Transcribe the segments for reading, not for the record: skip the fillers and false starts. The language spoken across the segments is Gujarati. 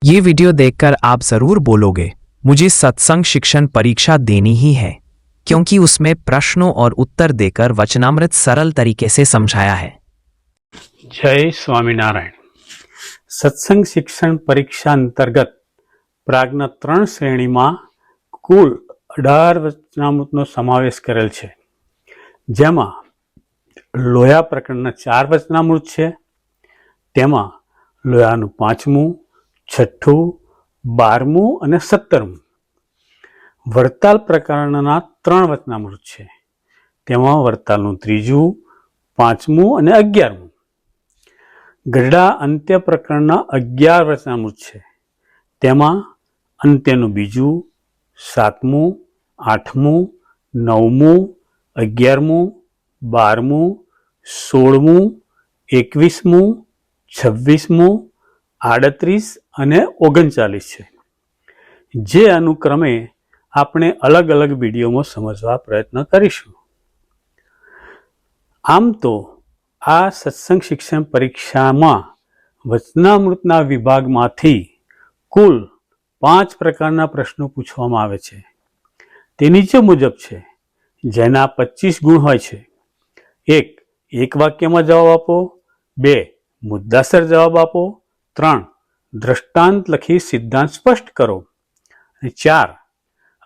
ये वीडियो देखकर आप जरूर बोलोगे, मुझे सत्संग शिक्षण परीक्षा देनी ही है, क्योंकि उसमें प्रश्नों और उत्तर देकर वचनामृत सरल तरीके से समझाया है। जय स्वामीनारायण। सत्संग शिक्षण परीक्षा अंतर्गत प्रागना 3 શ્રેણીમાં કુલ 18 વચનામૃતનો સમાવેશ કરેલ છે, જેમાં લોયા પ્રકરણના 4 વચનામૃત છે. તેમાં લોયાનું 5મું, 6ઠું, 12મું અને 17મું. વરતાલ પ્રકરણના 3 વચનામૃત છે. તેમાં વરતાલનું 3જું, 5મું અને 11મું. ગરડા અંત્ય પ્રકરણના 11 વચનામૃત છે. તેમાં અંત્યનું 2જું, 7મું, 8મું, 9મું, 11મું, 12મું, 16મું, 21મું, 26મું, 38 અને 39 છે, જે અનુક્રમે આપણે અલગ અલગ વિડીયોમાં સમજવા પ્રયત્ન કરીશું. આમ તો આ સત્સંગ શિક્ષણ પરીક્ષામાં વચનામૃતના વિભાગમાંથી કુલ 5 પ્રકારના પ્રશ્નો પૂછવામાં આવે છે. તે નીચે મુજબ છે, જેના 25 ગુણ હોય છે. 1. એક વાક્યમાં જવાબ આપો. 2. મુદ્દાસર જવાબ આપો. 3. દ્રષ્ટાંત લખી સિદ્ધાંત સ્પષ્ટ કરો. અને 4.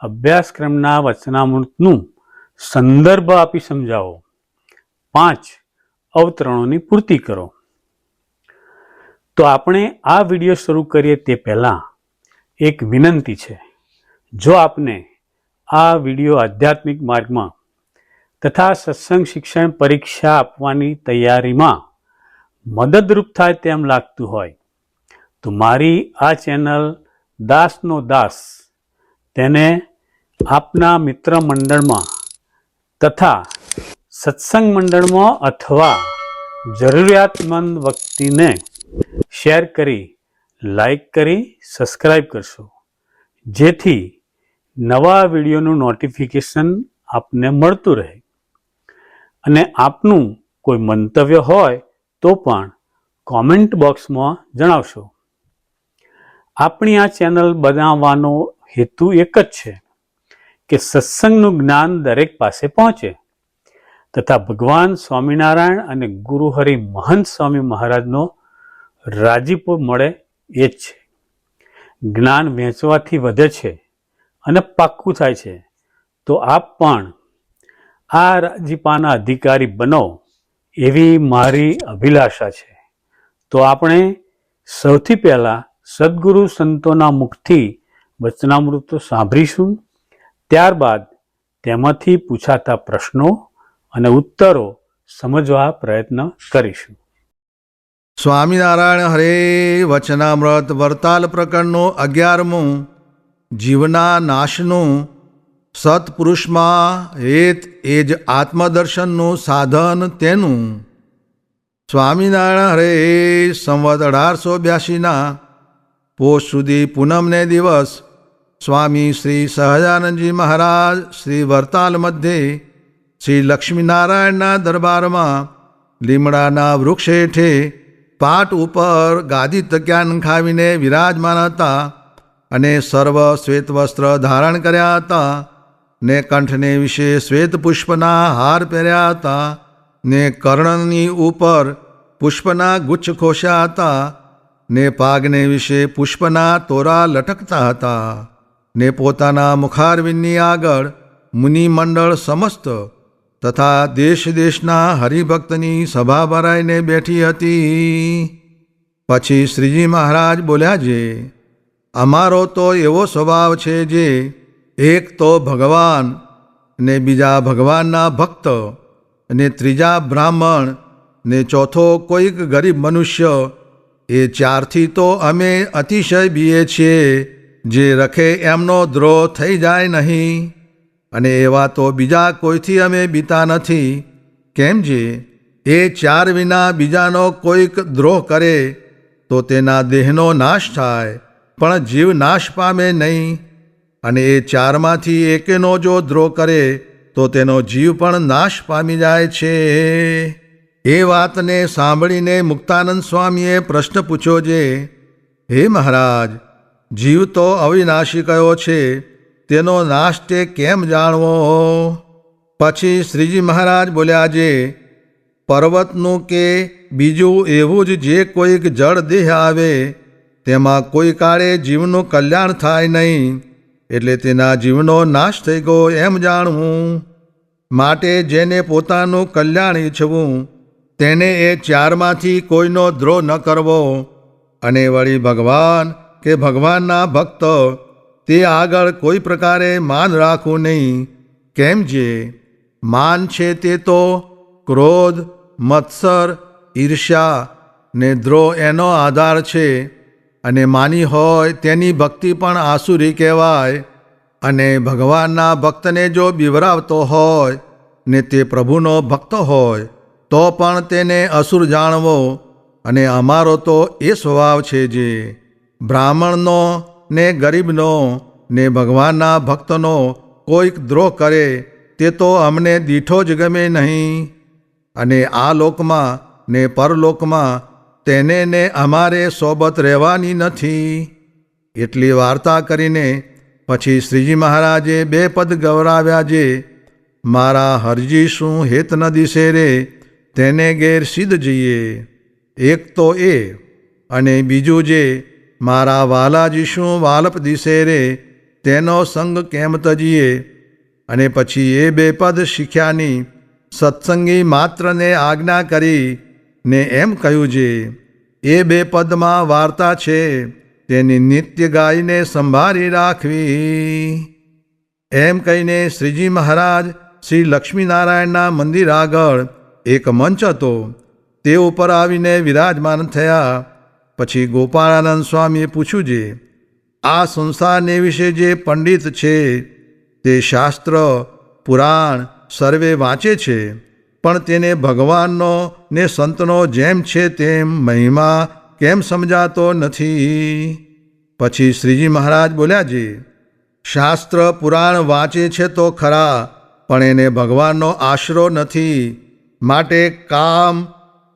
અભ્યાસક્રમના વચનામૃતનું સંદર્ભ આપી સમજાવો. 5. અવતરણોની પૂર્તિ કરો. તો આપણે આ વિડીયો શરૂ કરીએ તે પહેલાં એક વિનંતી છે. જો આપને આ વિડીયો આધ્યાત્મિક માર્ગમાં તથા સત્સંગ શિક્ષણ પરીક્ષા આપવાની તૈયારીમાં મદદરૂપ થાય તેમ લાગતું હોય તો મારી આ ચેનલ દાસનો દાસ તેને આપના મિત્ર મંડળમાં તથા સત્સંગ મંડળમાં અથવા જરૂરિયાતમંદ વ્યક્તિને શેર કરી, લાઈક કરી, સબસ્ક્રાઈબ કરશો, જેથી નવા વિડીયોનું નોટિફિકેશન આપને મળતું રહે. અને આપનું કોઈ મંતવ્ય હોય તો પણ કોમેન્ટ બોક્સમાં જણાવશો. આપણી આ ચેનલ બનાવવાનો હેતુ એક જ છે કે સત્સંગનું જ્ઞાન દરેક પાસે પહોંચે તથા ભગવાન સ્વામિનારાયણ અને ગુરુહરિ મહંત સ્વામી મહારાજનો રાજીપો મળે એ જ છે. જ્ઞાન વહેંચવાથી વધે છે અને પાક્કું થાય છે. તો આપ પણ આ રાજીપાના અધિકારી બનો એવી મારી અભિલાષા છે. તો આપણે સૌથી પહેલાં સદગુરુ સંતોના મુખથી વચનામૃતો સાંભળીશું. ત્યારબાદ તેમાંથી પૂછાતા પ્રશ્નો અને ઉત્તરો સમજવા પ્રયત્ન કરીશું. સ્વામિનારાયણ હરે. વચનામૃત વરતાલ પ્રકરણનું 11મું, જીવના નાશનું સત્પુરુષમાં હેત એ જ આત્મદર્શનનું સાધન તેનું. સ્વામિનારાયણ હરે. સંવત 1882ના પોષ સુધી પૂનમને દિવસ સ્વામી શ્રી સહજાનંદજી મહારાજ શ્રી વરતાલ મધ્યે શ્રી લક્ષ્મીનારાયણના દરબારમાં લીમડાના વૃક્ષ હેઠે પાટ ઉપર ગાદી તક્યા નખાવીને વિરાજમાન હતા અને સર્વ શ્વેત વસ્ત્ર ધારણ કર્યા હતા ને કંઠને વિશે શ્વેત પુષ્પના હાર પહેર્યા હતા ને કર્ણની ઉપર પુષ્પના ગુચ્છ ખોશ્યા હતા ને પાગને વિશે પુષ્પના તોરા લટકતા હતા ને પોતાના મુખારવિંદની આગળ મુનિમંડળ સમસ્ત તથા દેશ દેશના હરિભક્તની સભા ભરાઈને બેઠી હતી. પછી શ્રીજી મહારાજ બોલ્યા, જે અમારો તો એવો સ્વભાવ છે જે એક તો ભગવાન ને બીજા ભગવાનના ભક્ત ને ત્રીજા બ્રાહ્મણ ને ચોથો કોઈક ગરીબ મનુષ્ય, એ 4થી તો અમે અતિશય બીએ છીએ, જે રખે એમનો દ્રોહ થઈ જાય નહીં. અને એવા તો બીજા કોઈથી અમે બીતા નથી. કેમ જે એ 4 વિના બીજાનો કોઈક દ્રોહ કરે તો તેના દેહનો નાશ થાય, પણ જીવ નાશ પામે નહીં. અને એ 4માંથી એકેનો જો દ્રોહ કરે તો તેનો જીવ પણ નાશ પામી જાય છે. એ વાતને સાંભળીને મુક્તાનંદ સ્વામીએ પ્રશ્ન પૂછ્યો, જે હે મહારાજ, જીવ તો અવિનાશી કયો છે, તેનો નાશ તે કેમ જાણવો? પછી શ્રીજી મહારાજ બોલ્યા, જે પર્વતનું કે બીજું એવું જ જે કોઈક જળ દેહ આવે તેમાં કોઈ કાળે જીવનું કલ્યાણ થાય નહીં, એટલે તેના જીવનો નાશ થઈ ગયો એમ જાણવું. માટે જેને પોતાનું કલ્યાણ ઈચ્છવું તેને એ ચારમાંથી કોઈનો દ્રોહ ન કરવો. અને વળી ભગવાન કે ભગવાનના ભક્ત તે આગળ કોઈ પ્રકારે માન રાખવું નહીં. કેમ જે માન છે તે તો ક્રોધ, મત્સર, ઈર્ષ્યા ને દ્રોહ એનો આધાર છે. અને માની હોય તેની ભક્તિ પણ આસુરી કહેવાય. અને ભગવાનના ભક્તને જો બિવરાવતો હોય ને તે પ્રભુનો ભક્ત હોય તો પણ તેને અસુર જાણવો. અને અમારો તો એ સ્વભાવ છે જે બ્રાહ્મણનો ને ગરીબનો ને ભગવાનના ભક્તનો કોઈક દ્રોહ કરે તે તો અમને દીઠો જ ગમે નહીં. અને આ લોકમાં ને પરલોકમાં તેને ને અમારે સોબત રહેવાની નથી. એટલી વાર્તા કરીને પછી શ્રીજી મહારાજે 2 પદ ગવરાવ્યા, જે મારા હરજી શું હેત ન દિશે રે, તેને ઘેર સિદ્ધ જઈએ. એક તો એ, અને બીજું જે મારા વાલાજી શું વાલપ દિશે રે, તેનો સંગ કેમ તજીએ. અને પછી એ 2 પદ શીખ્યાની સત્સંગી માત્રને આજ્ઞા કરી ને એમ કહ્યું, જે એ 2 પદમાં વાર્તા છે તેની નિત્ય ગાયને સંભાળી રાખવી. એમ કહીને શ્રીજી મહારાજ શ્રી લક્ષ્મીનારાયણના મંદિર આગળ એક મંચ હતો તે ઉપર આવીને વિરાજમાન થયા. પછી ગોપાળાનંદ સ્વામીએ પૂછ્યું, જે આ સંસારને વિશે જે પંડિત છે તે શાસ્ત્ર પુરાણ સર્વે વાંચે છે, પણ તેને ભગવાનનો ને સંતનો જેમ છે તેમ મહિમા કેમ સમજાતો નથી? પછી શ્રીજી મહારાજ બોલ્યા, જે શાસ્ત્ર પુરાણ વાંચે છે તો ખરા, પણ એને ભગવાનનો આશરો નથી. માટે કામ,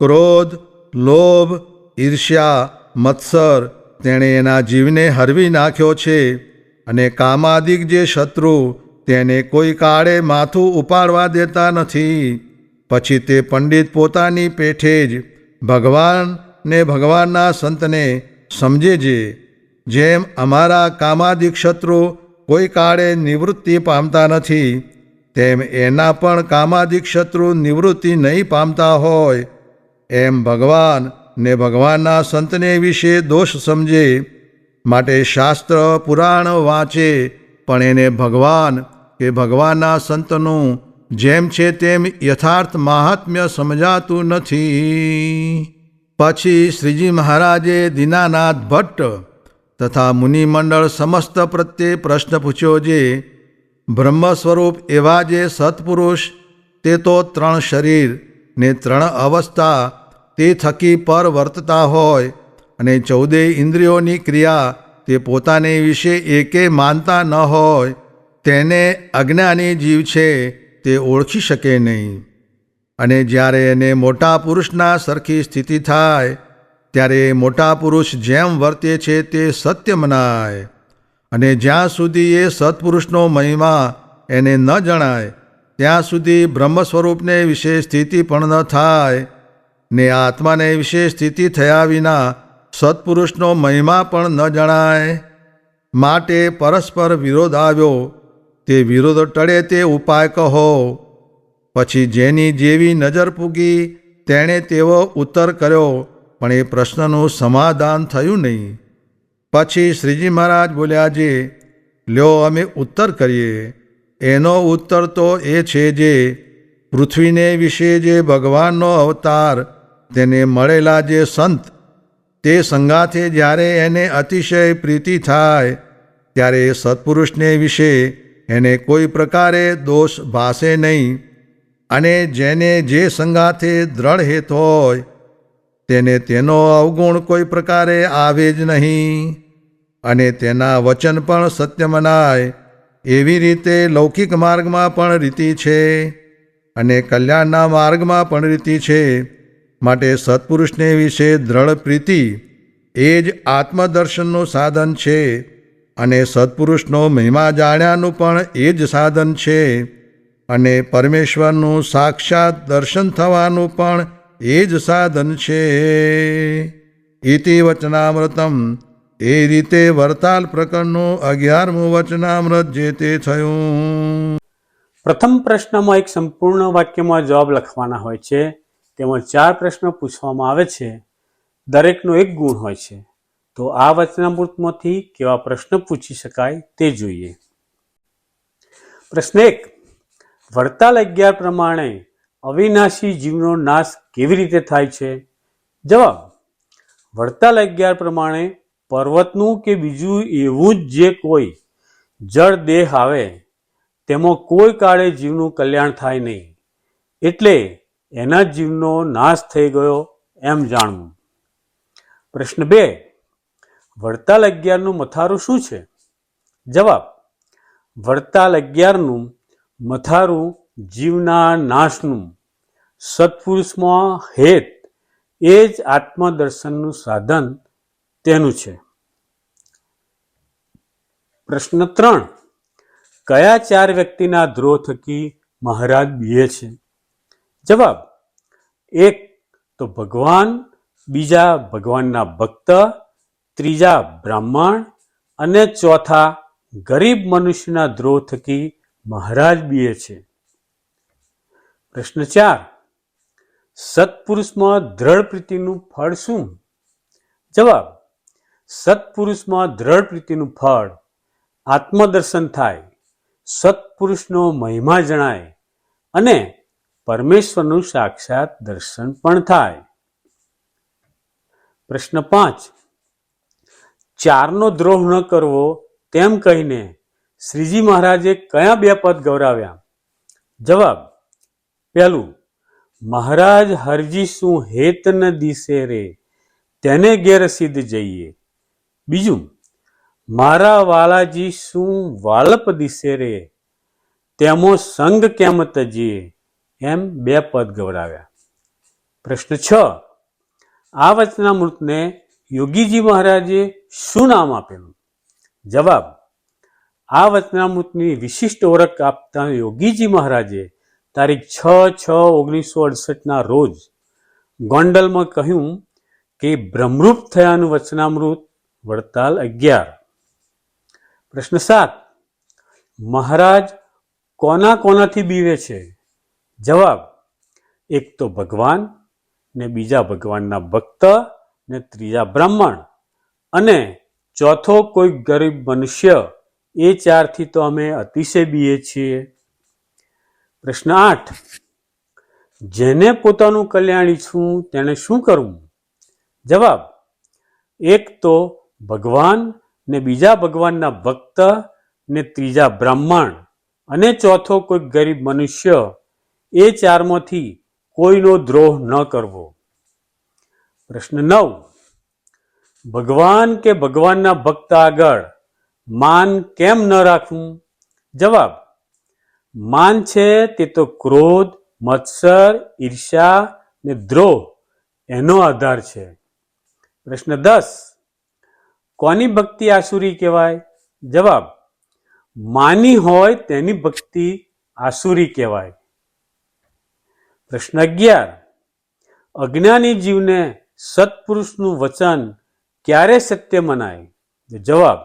ક્રોધ, લોભ, ઈર્ષ્યા, મત્સર તેણે એના જીવને હરવી નાખ્યો છે. અને કામાદિક જે શત્રુ તેને કોઈ કાળે માથું ઉપાડવા દેતા નથી. પછી તે પંડિત પોતાની પેઠે જ ભગવાન ને ભગવાનના સંતને સમજે, જે જેમ અમારા કામાદિક શત્રુ કોઈ કાળે નિવૃત્તિ પામતા નથી, તેમ એના પણ કામાદિક શત્રુ નિવૃત્તિ નહીં પામતા હોય, એમ ભગવાન ને ભગવાનના સંતને વિશે દોષ સમજે. માટે શાસ્ત્ર પુરાણ વાંચે, પણ એને ભગવાન કે ભગવાનના સંતનું જેમ છે તેમ યથાર્થ મહાત્મ્ય સમજાતું નથી. પછી શ્રીજી મહારાજે દીનાનાથ ભટ્ટ તથા મુનિમંડળ સમસ્ત પ્રત્યે પ્રશ્ન પૂછ્યો, જે બ્રહ્મ સ્વરૂપ એવા જે સત્પુરુષ તે તો 3 શરીર ને 3 અવસ્થા તે થકી પર વર્તતા હોય, અને 14 ઇન્દ્રિયોની ક્રિયા તે પોતાને વિશે એકે માનતા ન હોય, તેને અજ્ઞાની જીવ છે તે ઓળખી શકે નહીં. અને જ્યારે એને મોટા પુરુષના સરખી સ્થિતિ થાય ત્યારે મોટા પુરુષ જેમ વર્તે છે તે સત્ય મનાય. અને જ્યાં સુધી એ સત્પુરુષનો મહિમા એને ન જણાય ત્યાં સુધી બ્રહ્મ સ્વરૂપને વિશે સ્થિતિ પણ ન થાય, ને આત્માને વિશે સ્થિતિ થયા વિના સત્પુરુષનો મહિમા પણ ન જણાય. માટે પરસ્પર વિરોધ આવ્યો, તે વિરોધ ટળે તે ઉપાય કહો. પછી જેની જેવી નજર પૂગી તેણે તેવો ઉત્તર કર્યો, પણ એ પ્રશ્નનું સમાધાન થયું નહીં. પછી શ્રીજી મહારાજ બોલ્યા, જે લ્યો અમે ઉત્તર કરીએ. એનો ઉત્તર તો એ છે, જે પૃથ્વીને વિશે જે ભગવાનનો અવતાર તેને મળેલા જે સંત તે સંગાથે જ્યારે એને અતિશય પ્રીતિ થાય ત્યારે એ સત્પુરુષને વિશે એને કોઈ પ્રકારે દોષ ભાસે નહીં. અને જેને જે સંગાથે દ્રઢ હેત હોય તેને તેનો અવગુણ કોઈ પ્રકારે આવે જ નહીં. અને તેના વચન પણ સત્ય મનાય. એવી રીતે લૌકિક માર્ગમાં પણ રીતિ છે, અને કલ્યાણના માર્ગમાં પણ રીતિ છે. માટે સત્પુરુષને વિશે દ્રઢ પ્રીતિ એ જ આત્મદર્શનનું સાધન છે અને સત્પુરુષનો મહિમા જાણ્યાનું પણ એ જ સાધન છે અને પરમેશ્વરનું સાક્ષાત દર્શન થવાનું પણ એ જ સાધન છે. ઇતિ વચનામૃતમ. એ રીતે વરતાલ પ્રકરણનું 11મું વચનામૃત જે તે થયું. પ્રથમ પ્રશ્નમાં એક સંપૂર્ણ વાક્યમાં જવાબ લખવાના હોય છે. તેમાં 4 પ્રશ્નો પૂછવામાં આવે છે. દરેકનો એક ગુણ હોય છે. તો આ વચનામૃતમાંથી કેવા પ્રશ્ન પૂછી શકાય તે જોઈએ. પ્રશ્ન 1. વરતાલ 11 પ્રમાણે અવિનાશી જીવનો નાશ કેવી રીતે થાય છે? જવાબ. વરતાલ 11 પ્રમાણે પર્વતનું કે બીજું એવું જ જે કોઈ જળ દેહ આવે તેમાં કોઈ કાળે જીવનું કલ્યાણ થાય નહીં, એટલે એના જીવનો નાશ થઈ ગયો એમ જાણવું. પ્રશ્ન 2. વરતાલ 11નું મથારું શું છે? જવાબ. વરતાલ 11નું મથારું જીવના નાશનું, સત્પુરુષમાં હેત, એ જ આત્મદર્શનનું સાધન તેનું છે. પ્રશ્ન 3. કયા 4 વ્યક્તિના દ્રોહ થકી મહારાજ બીએ છે? જવાબ. 1 તો ભગવાન, બીજા ભગવાનના ભક્ત, ત્રીજા બ્રાહ્મણ અને ચોથા ગરીબ મનુષ્યના દ્રોહ થકી મહારાજ બીએ છે. પ્રશ્ન 4. સત્પુરુષમાં દ્રઢ પ્રીતિનું ફળ શું? જવાબ. સત્પુરુષમાં દ્રઢ પ્રીતિનું ફળ આત્મદર્શન થાય, સત્પુરુષનો મહિમા જણાય અને પરમેશ્વરનું સાક્ષાત દર્શન પણ થાય. પ્રશ્ન 5. 4નો દ્રોહ ન કરવો તેમ કહીને શ્રીજી મહારાજે કયા 2 પદ ગૌરાવ્યા? જવાબ. 1. મહારાજ હરજી શું હેત ન દિશે રે, તેને ઘેર સિદ્ધ જઈએ. 2. મારા વાલાજી શું વાલપ દિશે રે, તેમો સંગ કેમ તજીએ, એમ 2 પદ ગૌરાવ્યા. પ્રશ્ન 6. આ વચનામૃતને યોગીજી મહારાજે શું નામ આપેલું? જવાબ. આ વચનામૃતની વિશિષ્ટ ઓળખ આપતા યોગીજી મહારાજે તારીખ 6/6/1968 રોજ ગોંડલમાં કહ્યું કે બ્રહ્મરૂપ થયાનું વચનામૃત વરતાલ 11. પ્રશ્ન 7. મહારાજ કોના કોનાથી બીવે છે? જવાબ. 1 તો ભગવાન ને બીજા ભગવાનના ભક્ત ને ત્રીજા બ્રાહ્મણ અને ચોથો કોઈ ગરીબ મનુષ્ય, એ 4થી તો અમે અતિશય બીએ છીએ. પ્રશ્ન 8. જેને પોતાનું કલ્યાણ ઈચ્છવું તેને શું કરવું? જવાબ. 1 તો ભગવાન ને બીજા ભગવાનના ભક્ત ને ત્રીજા બ્રાહ્મણ અને ચોથો કોઈ ગરીબ મનુષ્ય, એ 4માંથી કોઈનો દ્રોહ ન કરવો. પ્રશ્ન 9. ભગવાન કે ભગવાનના ભક્ત આગળ માન કેમ ન રાખવું? જવાબ. માન છે તે તો ક્રોધ, મત્સર, ઈર્ષ્યા ને દ્રોહ એનો આધાર છે. પ્રશ્ન 10. કોની ભક્તિ આસુરી કહેવાય? જવાબ. માની હોય તેની ભક્તિ આસુરી કહેવાય. પ્રશ્ન 11. અજ્ઞાની જીવને સત્પુરુષનું વચન ક્યારે સત્ય મનાય? જવાબ.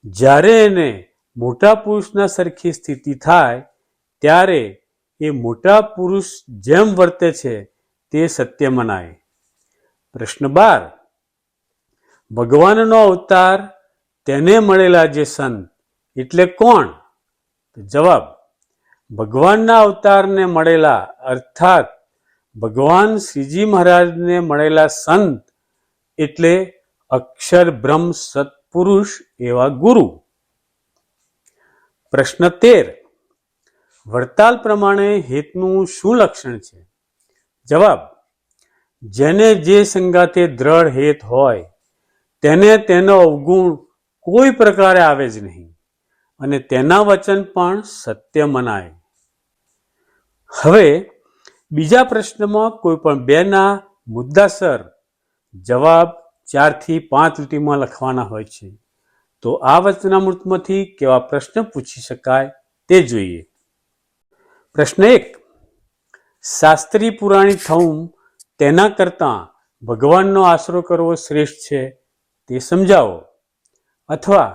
જ્યારે એને મોટા પુરુષના સરખી સ્થિતિ થાય ત્યારે એ મોટા પુરુષ જેમ વર્તે છે તે સત્ય મનાય. પ્રશ્ન 12. ભગવાનનો અવતાર તેને મળેલા જે સંત એટલે કોણ? જવાબ. ભગવાનના અવતારને મળેલા અર્થાત ભગવાન શ્રીજી મહારાજને મળેલા સંત એટલે અક્ષર બ્રહ્મ સત્પુરુષ એવા ગુરુ. પ્રશ્ન 13. વરતાલ પ્રમાણે હેતનું શું લક્ષણ છે? જવાબ. જેને જે સંગાતે દ્રઢ હેત હોય તેને તેનો અવગુણ કોઈ પ્રકારે આવે જ નહીં અને તેના વચન પણ સત્ય મનાય. હવે બીજા પ્રશ્નમાં કોઈ પણ 2ના મુદ્દાસર જવાબ 4 થી 5 લીટીમાં લખવાના હોય છે. તો આ વચનામૃતમાંથી કેવા પ્રશ્ન પૂછી શકાય તે જોઈએ. પ્રશ્ન 1. શાસ્ત્રી પુરાણી થવું તેના કરતાં ભગવાનનો આશરો કરવો શ્રેષ્ઠ છે તે સમજાવો. અથવા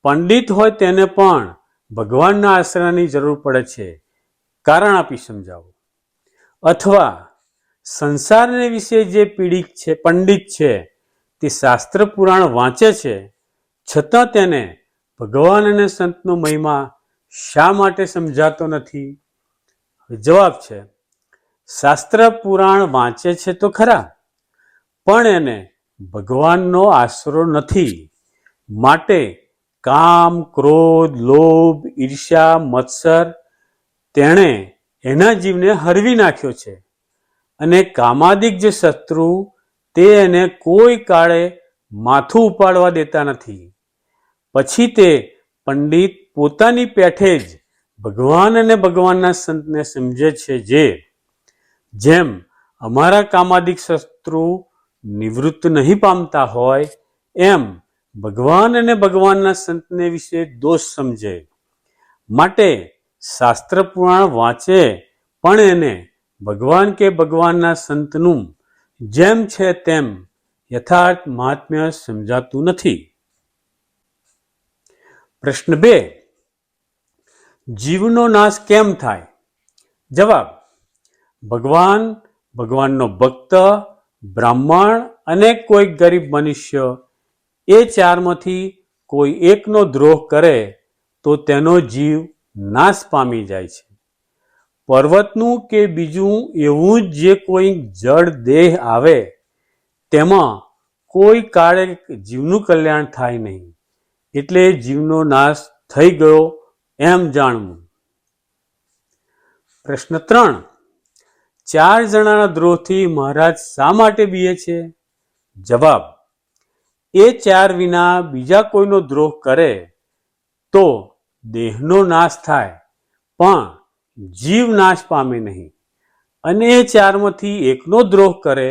પંડિત હોય તેને પણ ભગવાનના આશરાની જરૂર પડે છે, કારણ આપી સમજાવો. અથવા સંસારને વિશે જે પંડિત છે તે શાસ્ત્ર પુરાણ વાંચે છે, છતાં તેને ભગવાન અને સંતનો મહિમા શા માટે સમજાતો નથી? જવાબ છે, શાસ્ત્ર પુરાણ વાંચે છે તો ખરા, પણ એને ભગવાનનો આશરો નથી. માટે કામ, ક્રોધ, લોભ, ઈર્ષ્યા, મત્સર તેણે એના જીવને હરવી નાખ્યો છે. અને કામાદિક જે શત્રુ તે એને કોઈ કાળે માથું ઉપાડવા દેતા નથી. પછી તે પંડિત પોતાની પેઠે જ ભગવાન અને ભગવાનના સંતને સમજે છે. જેમ અમારા કામાદિક શત્રુ નિવૃત્ત નહીં પામતા હોય, એમ ભગવાન અને ભગવાનના સંતને વિશે દોષ સમજે. માટે શાસ્ત્ર પુરાણ વાંચે પણ એને ભગવાન કે ભગવાનના સંતનું જેમ છે તેમ યથાર્થ મહાત્મ્ય સમજાતું નથી. પ્રશ્ન 2. જીવનો નાશ કેમ થાય? જવાબ. ભગવાન, ભગવાનનો ભક્ત, બ્રાહ્મણ અને કોઈ ગરીબ મનુષ્ય એ ચારમાંથી કોઈ એકનો દ્રોહ કરે તો તેનો જીવ નાશ પામી જાય છે. પર્વતનું કે બીજું એવું જ જે કોઈ જડ દેહ આવે તેમાં કોઈ કાળે જીવનું કલ્યાણ થાય નહીં. એટલે જીવનો નાશ થઈ ગયો એમ જાણવું. પ્રશ્ન 3. 4 જણાના દ્રોહથી મહારાજ શા માટે બીએ છે? જવાબ. એ 4 વિના બીજા કોઈનો દ્રોહ કરે તો દેહનો નાશ થાય, પણ જીવ નાશ પામે નહીં. અને એ 4માંથી એકનો દ્રોહ કરે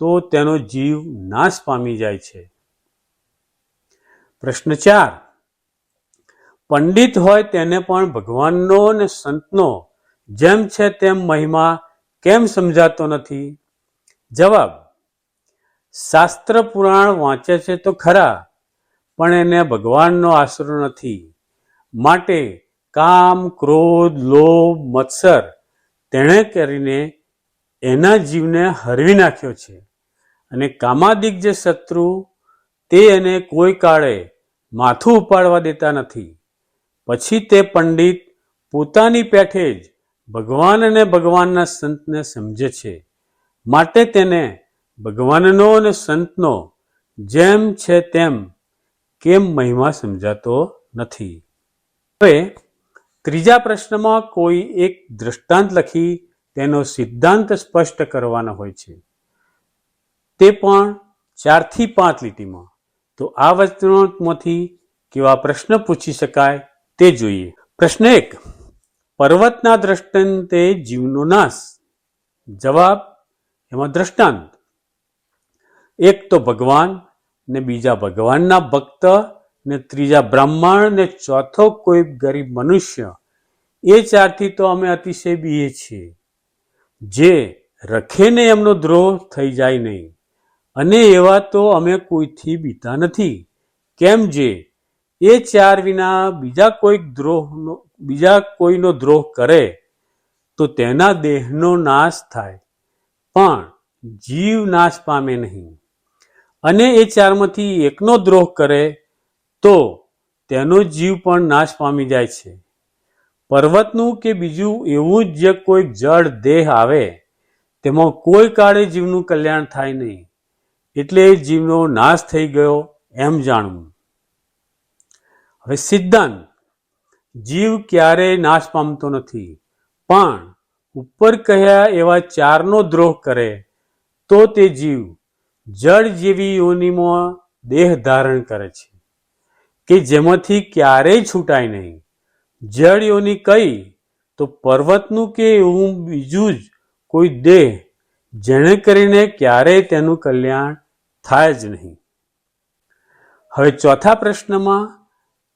તો તેનો જીવ નાશ પામી જાય છે. પ્રશ્ન 4. પંડિત હોય તેને પણ ભગવાનનો અને સંતનો જેમ છે તેમ મહિમા કેમ સમજાતો નથી? જવાબ. શાસ્ત્ર પુરાણ વાંચે છે તો ખરા, પણ એને ભગવાનનો આશરો નથી. માટે કામ, ક્રોધ, લોભ, મત્સર તેણે કરીને એના જીવને હરવી નાખ્યો છે. અને કામાદિક જે શત્રુ તે એને કોઈ કાળે માથું ઉપાડવા દેતા નથી. પછી તે પંડિત પોતાની પેઠે જ ભગવાન અને ભગવાનના સંતને સમજે છે. માટે તેને ભગવાનનો અને સંતનો જેમ છે તેમ કેમ મહિમા સમજાતો નથી? હવે ત્રીજા પ્રશ્નમાં કોઈ એક દ્રષ્ટાંત લખી તેનો સિદ્ધાંત સ્પષ્ટ કરવાનો હોય છે, તે પણ 4 થી 5 લીટીમાં. તો આ વચનામૃતમાંથી કેવા પ્રશ્ન પૂછી શકાય તે જોઈએ. પ્રશ્ન 1. પર્વતના દ્રષ્ટાંતે જીવનો નાશ. જવાબ. એમાં દ્રષ્ટાંત. એક તો ભગવાન, ને બીજા ભગવાનના ભક્ત, ને ત્રીજા બ્રાહ્મણ, ને ચોથો કોઈ ગરીબ મનુષ્ય. એ 4થી તો અમે અતિશય બીએ છીએ. જે રખે ને એમનો દ્રોહ થઈ જાય નહીં. અને એવા તો અમે કોઈથી બીતા નથી. કેમ જે એ 4 વિના બીજા કોઈનો દ્રોહ કરે તો તેના દેહનો નાશ થાય, પણ જીવ નાશ પામે નહીં. અને એ 4માંથી એકનો દ્રોહ કરે તો તેનો જીવ પણ નાશ પામી જાય છે. પર્વતનું કે બીજું એવું જ જે કોઈ જડ દેહ આવે તેમાં કોઈ કાળે જીવનું કલ્યાણ થાય નહીં. એટલે જીવનો નાશ થઈ ગયો એમ જાણવું. હવે સિદ્ધાંત. જીવ ક્યારેય નાશ પામતો નથી, પણ ઉપર કહ્યા એવા 4નો દ્રોહ કરે તો તે જીવ જળ જેવી યોનિમાં દેહ ધારણ કરે છે, કે જેમાંથી ક્યારેય છૂટાય નહીં. જળ યોનિ કઈ તો પર્વતનું કે એવું બીજું જ કોઈ દેહ જેણે કરીને ક્યારેય તેનું કલ્યાણ થાય જ નહીં. હવે ચોથા પ્રશ્નમાં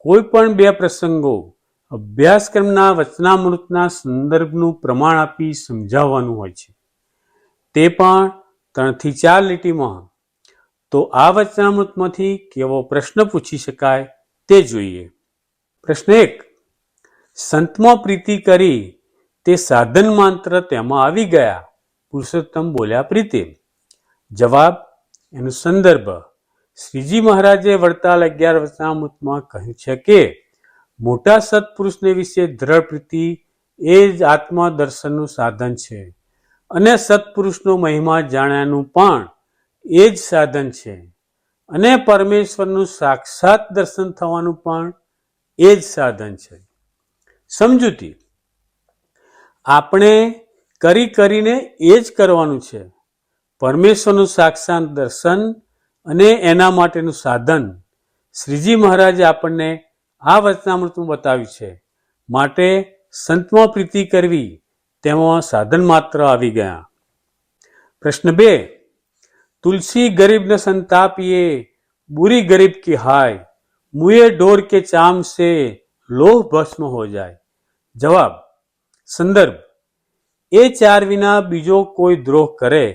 કોઈ પણ બે પ્રસંગો અભ્યાસક્રમના વચનામૃતના સંદર્ભનું પ્રમાણ આપી સમજાવવાનું હોય છે, તે પણ 3 થી 4 લીટીમાં. તો આ વચનામૃતમાંથી કેવો પ્રશ્ન પૂછી શકાય તે જોઈએ. પ્રશ્ન 1. સંતમાં પ્રીતિ કરી તે સાધન માત્ર તેમાં આવી ગયા, પુરુષોત્તમ બોલ્યા પ્રીતિ. જવાબ, એનો સંદર્ભ શ્રીજી મહારાજે વડતાલ 11 વચનામૃતમાં કહ્યું છે કે મોટા સત્પુરુષને વિશે દ્રઢ પ્રીતિ એ જ આત્મા દર્શનનું સાધન છે, અને સત્પુરુષનો મહિમા જાણ્યાનું પણ એ જ સાધન છે, અને પરમેશ્વરનું સાક્ષાત દર્શન થવાનું પણ એ જ સાધન છે. સમજૂતી: આપણે કરીને એ જ કરવાનું છે. પરમેશ્વરનું સાક્ષાત દર્શન અને એના માટેનું સાધન શ્રીજી મહારાજે આપણને આ વચનામૃતમાં બતાવ્યું છે. માટે સંતમાં પ્રીતિ કરવી તેમાં સાધન માત્ર આવી ગયા. પ્રશ્ન 2. તુલસી ગરીબ ન સંતાપિયે, બુરી ગરીબ કી હાય, મુએ ઢોર કે ચામ સે લોહ ભસ્મ હો જાય. જવાબ, સંદર્ભ એ 4 વિના બીજો કોઈ દ્રોહ કરે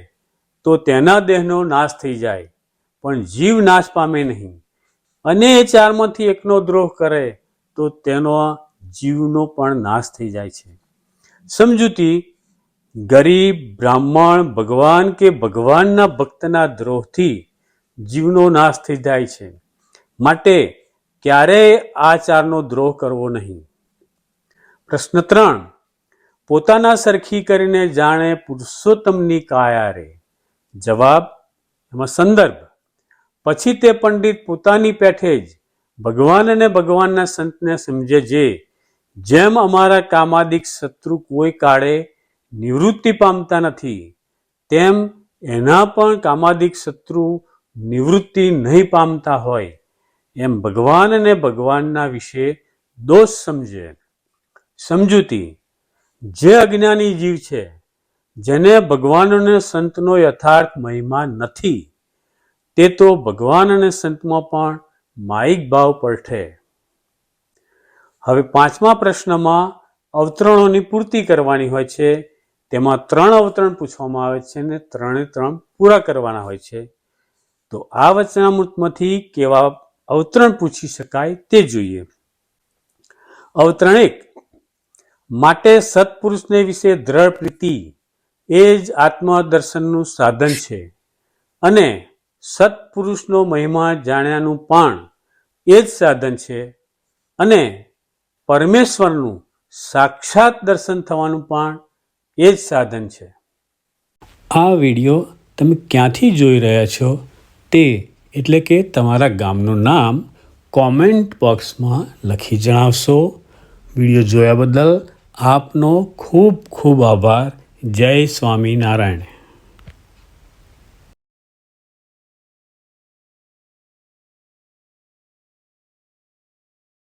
તો તેના દેહનો નાશ થઈ જાય, પણ જીવ નાશ પામે નહીં, અને એ 4માંથી એકનો દ્રોહ કરે તો તેનો જીવનો પણ નાશ થઈ જાય છે. સમજૂતી: ગરીબ, બ્રાહ્મણ, ભગવાન કે ભગવાનના ભક્તના દ્રોહથી જીવનો નાશ થઈ જાય છે, માટે ક્યારેય આ 4નો દ્રોહ કરવો નહીં. પ્રશ્ન 3. પોતાના સરખી કરીને જાણે પુરુષોત્તમની કાયા રે. જવાબ, એમાં સંદર્ભ પછી તે પંડિત પોતાની પેઠે જ ભગવાન અને ભગવાનના સંતને સમજે જે જેમ અમારા કામાદિક શત્રુ કોઈ કાળે નિવૃત્તિ પામતા નથી, તેમ એના પણ કામાદિક શત્રુ નિવૃત્તિ નહીં પામતા હોય, એમ ભગવાન અને ભગવાનના વિશે દોષ સમજે. સમજૂતી: જે અજ્ઞાની જીવ છે, જેને ભગવાન અને સંતનો યથાર્થ મહિમા નથી, તે તો ભગવાન અને સંતમાં પણ માયિક ભાવ પરઠે. હવે 5મા પ્રશ્નમાં અવતરણોની પૂર્તિ કરવાની હોય છે. તેમાં 3 અવતરણ પૂછવામાં આવે છે અને 3 પૂરા કરવાના હોય છે. તો આ વચનામૃતમાંથી કેવા અવતરણ પૂછી શકાય તે જોઈએ. અવતરણ 1. માટે સત્પુરુષને વિશે દ્રઢ પ્રીતિ એ જ આત્મદર્શનનું સાધન છે, અને સત્પુરુષનો મહિમા જાણ્યાનું પણ એ જ સાધન છે, અને પરમેશ્વરનું સાક્ષાત દર્શન થવાનું પણ એ જ સાધન છે. આ વિડીયો તમે ક્યાંથી જોઈ રહ્યા છો તે એટલે કે તમારા ગામનું નામ કોમેન્ટ બોક્સમાં લખી જણાવશો. વિડીયો જોયા બદલ આપનો ખૂબ ખૂબ આભાર. જય સ્વામિનારાયણ.